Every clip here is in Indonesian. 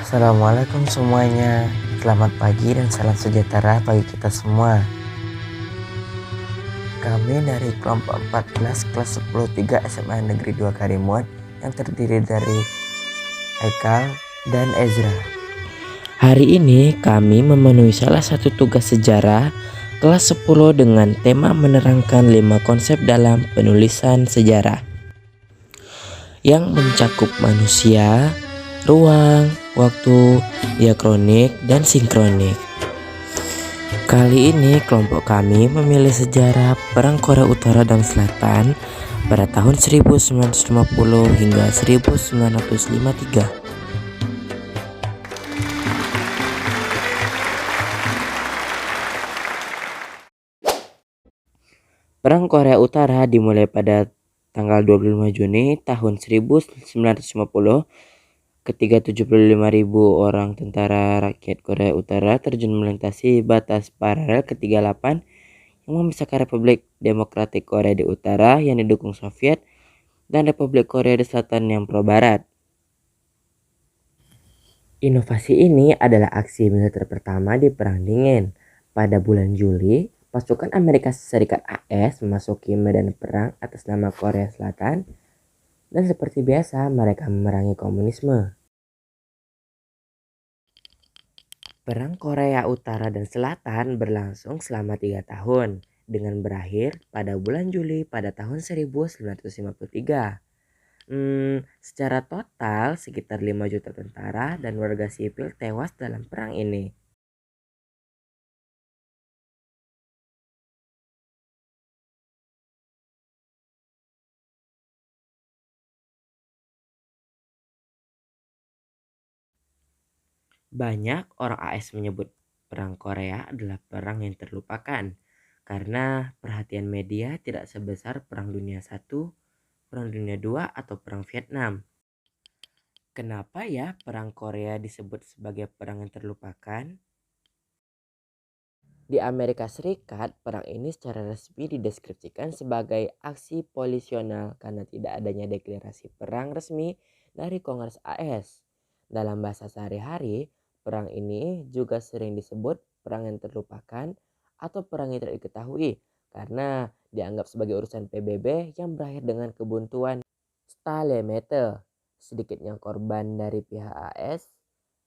Assalamualaikum semuanya. Selamat pagi dan salam sejahtera bagi kita semua. Kami dari kelompok 14 kelas 10 3 SMA Negeri 2 Karimun yang terdiri dari Haikal dan Ezra. Hari ini kami memenuhi salah satu tugas sejarah kelas 10 dengan tema menerangkan 5 konsep dalam penulisan sejarah yang mencakup manusia, ruang, waktu, diakronik, dan sinkronik. Kali ini kelompok kami memilih sejarah Perang Korea Utara dan Selatan pada tahun 1950 hingga 1953. Perang Korea Utara dimulai pada tanggal 25 Juni tahun 1950 ketika 75.000 orang tentara rakyat Korea Utara terjun melintasi batas paralel ke-38 yang memisahkan Republik Demokratik Korea di Utara yang didukung Soviet dan Republik Korea di Selatan yang pro-barat. Inovasi ini adalah aksi militer pertama di Perang Dingin. Pada bulan Juli, pasukan Amerika Serikat AS memasuki medan perang atas nama Korea Selatan dan seperti biasa mereka memerangi komunisme. Perang Korea Utara dan Selatan berlangsung selama 3 tahun dengan berakhir pada bulan Juli pada tahun 1953. Secara total sekitar 5 juta tentara dan warga sipil tewas dalam perang ini. Banyak orang AS menyebut perang Korea adalah perang yang terlupakan karena perhatian media tidak sebesar Perang Dunia I, Perang Dunia II, atau Perang Vietnam. Kenapa ya Perang Korea disebut sebagai perang yang terlupakan? Di Amerika Serikat, perang ini secara resmi dideskripsikan sebagai aksi polisional karena tidak adanya deklarasi perang resmi dari Kongres AS. Dalam bahasa sehari-hari, perang ini juga sering disebut perang yang terlupakan atau perang yang tidak diketahui karena dianggap sebagai urusan PBB yang berakhir dengan kebuntuan Stalemate. Sedikitnya korban dari pihak AS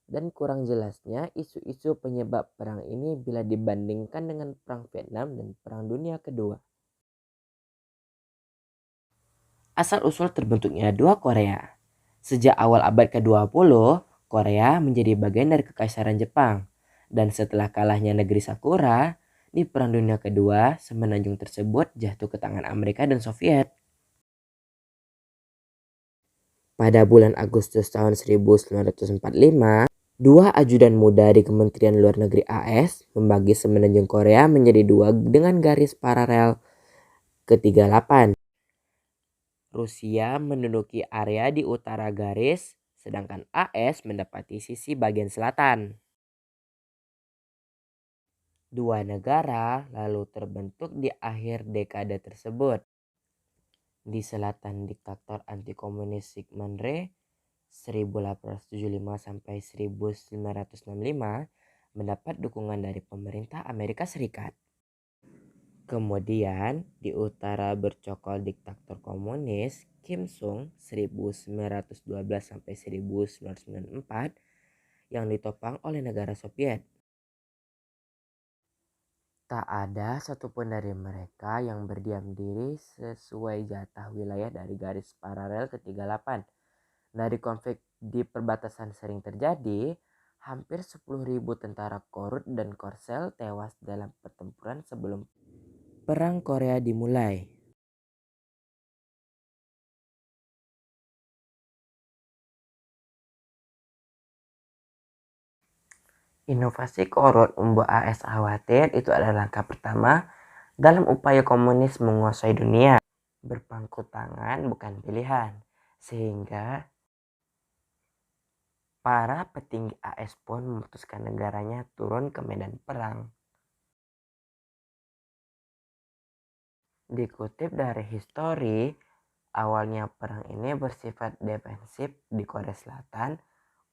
dan kurang jelasnya isu-isu penyebab perang ini bila dibandingkan dengan Perang Vietnam dan Perang Dunia Kedua. Asal-usul terbentuknya dua Korea. Sejak awal abad ke-20, Korea menjadi bagian dari Kekaisaran Jepang. Dan setelah kalahnya negeri Sakura, di Perang Dunia Kedua, semenanjung tersebut jatuh ke tangan Amerika dan Soviet. Pada bulan Agustus tahun 1945, dua ajudan muda di Kementerian Luar Negeri AS membagi semenanjung Korea menjadi dua dengan garis paralel ke-38. Rusia menduduki area di utara garis, sedangkan AS mendapati sisi bagian selatan. Dua negara lalu terbentuk di akhir dekade tersebut. Di selatan diktator anti-komunis Syngman Rhee 1875 sampai 1965 mendapat dukungan dari pemerintah Amerika Serikat. Kemudian di utara bercokol diktator komunis Kim Sung 1912 sampai 1994 yang ditopang oleh negara Soviet. Tak ada satupun dari mereka yang berdiam diri sesuai jatah wilayah dari garis paralel ke-38. Dari konflik di perbatasan sering terjadi, hampir 10.000 tentara Korut dan Korsel tewas dalam pertempuran sebelum Perang Korea dimulai. Inovasi Korut membuat AS khawatir itu adalah langkah pertama dalam upaya komunis menguasai dunia. Berpangku tangan bukan pilihan, sehingga para petinggi AS pun memutuskan negaranya turun ke medan perang. Dikutip dari histori, awalnya perang ini bersifat defensif di Korea Selatan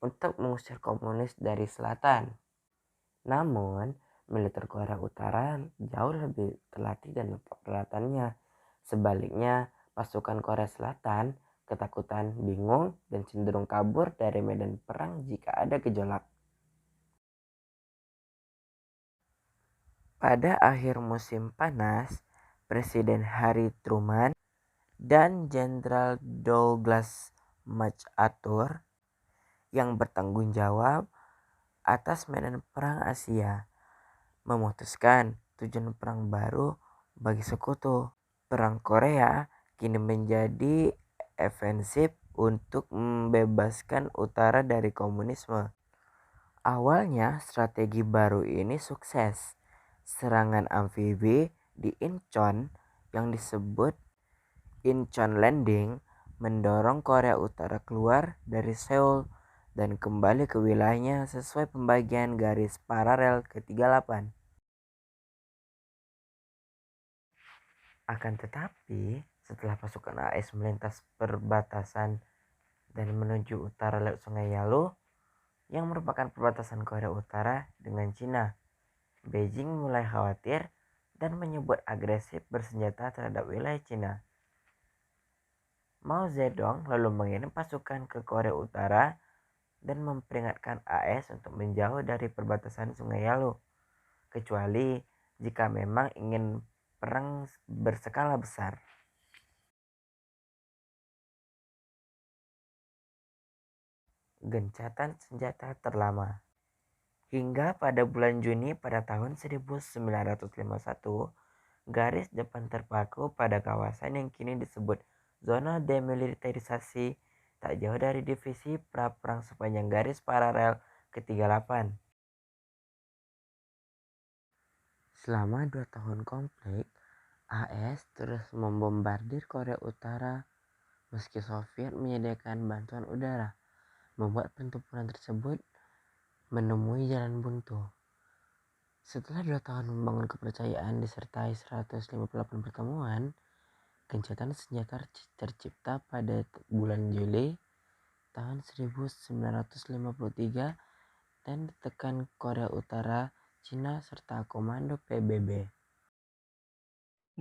untuk mengusir komunis dari selatan. Namun, militer Korea Utara jauh lebih terlatih dan lengkap peralatannya. Sebaliknya, pasukan Korea Selatan ketakutan, bingung, dan cenderung kabur dari medan perang jika ada gejolak. Pada akhir musim panas, Presiden Harry Truman dan Jenderal Douglas MacArthur yang bertanggung jawab atas medan perang Asia memutuskan tujuan perang baru bagi sekutu. Perang Korea kini menjadi ofensif untuk membebaskan utara dari komunisme. Awalnya strategi baru ini sukses. Serangan amfibi di Incheon yang disebut Incheon Landing mendorong Korea Utara keluar dari Seoul dan kembali ke wilayahnya sesuai pembagian garis paralel ke-38. Akan tetapi, setelah pasukan AS melintas perbatasan dan menuju utara lewat Sungai Yalu yang merupakan perbatasan Korea Utara dengan Cina, Beijing mulai khawatir dan menyebut agresif bersenjata terhadap wilayah Cina. Mao Zedong lalu mengirim pasukan ke Korea Utara dan memperingatkan AS untuk menjauh dari perbatasan Sungai Yalu, kecuali jika memang ingin perang berskala besar. Gencatan senjata terlama. Hingga pada bulan Juni pada tahun 1951, garis depan terpaku pada kawasan yang kini disebut zona demilitarisasi tak jauh dari divisi pra-perang sepanjang garis paralel ke-38. Selama 2 tahun konflik, AS terus membombardir Korea Utara meski Soviet menyediakan bantuan udara, membuat pertempuran tersebut menemui jalan buntu. Setelah 2 tahun membangun kepercayaan disertai 158 pertemuan, gencatan senjata tercipta pada bulan Juli tahun 1953 dan ditekan Korea Utara, Cina, serta Komando PBB.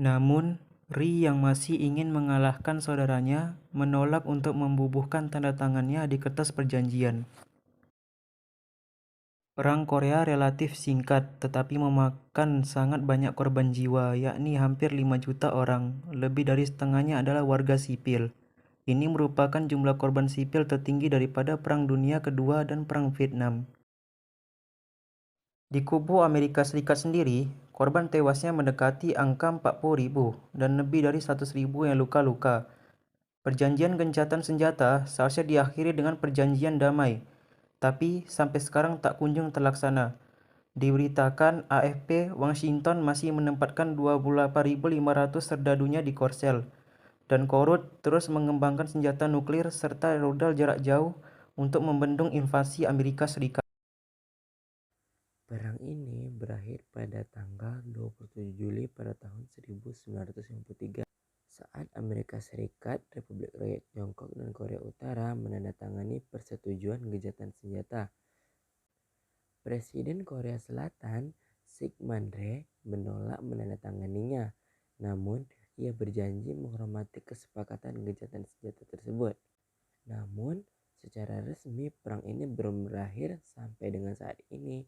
Namun, Ri yang masih ingin mengalahkan saudaranya menolak untuk membubuhkan tanda tangannya di kertas perjanjian. Perang Korea relatif singkat tetapi memakan sangat banyak korban jiwa, yakni hampir 5 juta orang. Lebih dari setengahnya adalah warga sipil. Ini merupakan jumlah korban sipil tertinggi daripada Perang Dunia Kedua dan Perang Vietnam. Di kubu Amerika Serikat sendiri, korban tewasnya mendekati angka 40.000 dan lebih dari 100.000 yang luka-luka. Perjanjian gencatan senjata seharusnya diakhiri dengan perjanjian damai, tapi sampai sekarang tak kunjung terlaksana. Diberitakan AFP, Washington masih menempatkan 28.500 serdadunya di Korsel, dan Korut terus mengembangkan senjata nuklir serta rudal jarak jauh untuk membendung invasi Amerika Serikat. Perang ini berakhir pada tanggal 27 Juli pada tahun 1953 saat Amerika Serikat, Republik Rakyat Tiongkok, dan Korea Utara menandatangani persetujuan gencatan senjata. Presiden Korea Selatan, Syngman Rhee, menolak menandatanganinya, namun ia berjanji menghormati kesepakatan gencatan senjata tersebut. Namun, secara resmi perang ini belum berakhir sampai dengan saat ini.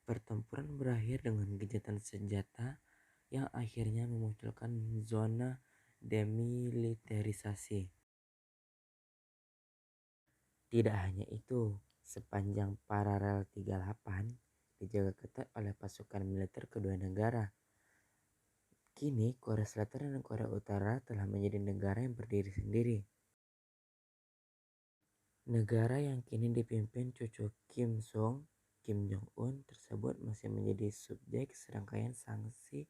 Pertempuran berakhir dengan gencatan senjata yang akhirnya memunculkan zona demilitarisasi. Tidak hanya itu, sepanjang paralel 38 dijaga ketat oleh pasukan militer kedua negara. Kini Korea Selatan dan Korea Utara telah menjadi negara yang berdiri sendiri. Negara yang kini dipimpin cucu Kim Jong-un tersebut masih menjadi subjek serangkaian sanksi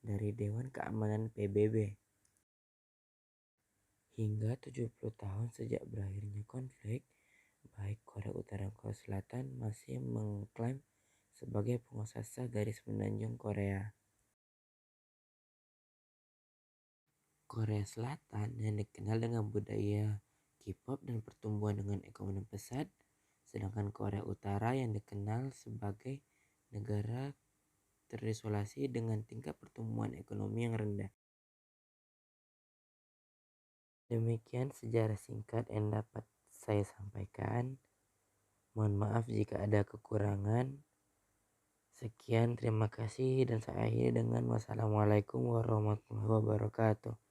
dari Dewan Keamanan PBB. Hingga 70 tahun sejak berakhirnya konflik, baik Korea Utara dan Korea Selatan masih mengklaim sebagai penguasa sah garis menanjung Korea. Korea Selatan yang dikenal dengan budaya K-pop dan pertumbuhan dengan ekonomi pesat, sedangkan Korea Utara yang dikenal sebagai negara terisolasi dengan tingkat pertumbuhan ekonomi yang rendah. Demikian sejarah singkat yang dapat saya sampaikan. Mohon maaf jika ada kekurangan. Sekian, terima kasih, dan saya akhiri dengan wassalamualaikum warahmatullahi wabarakatuh.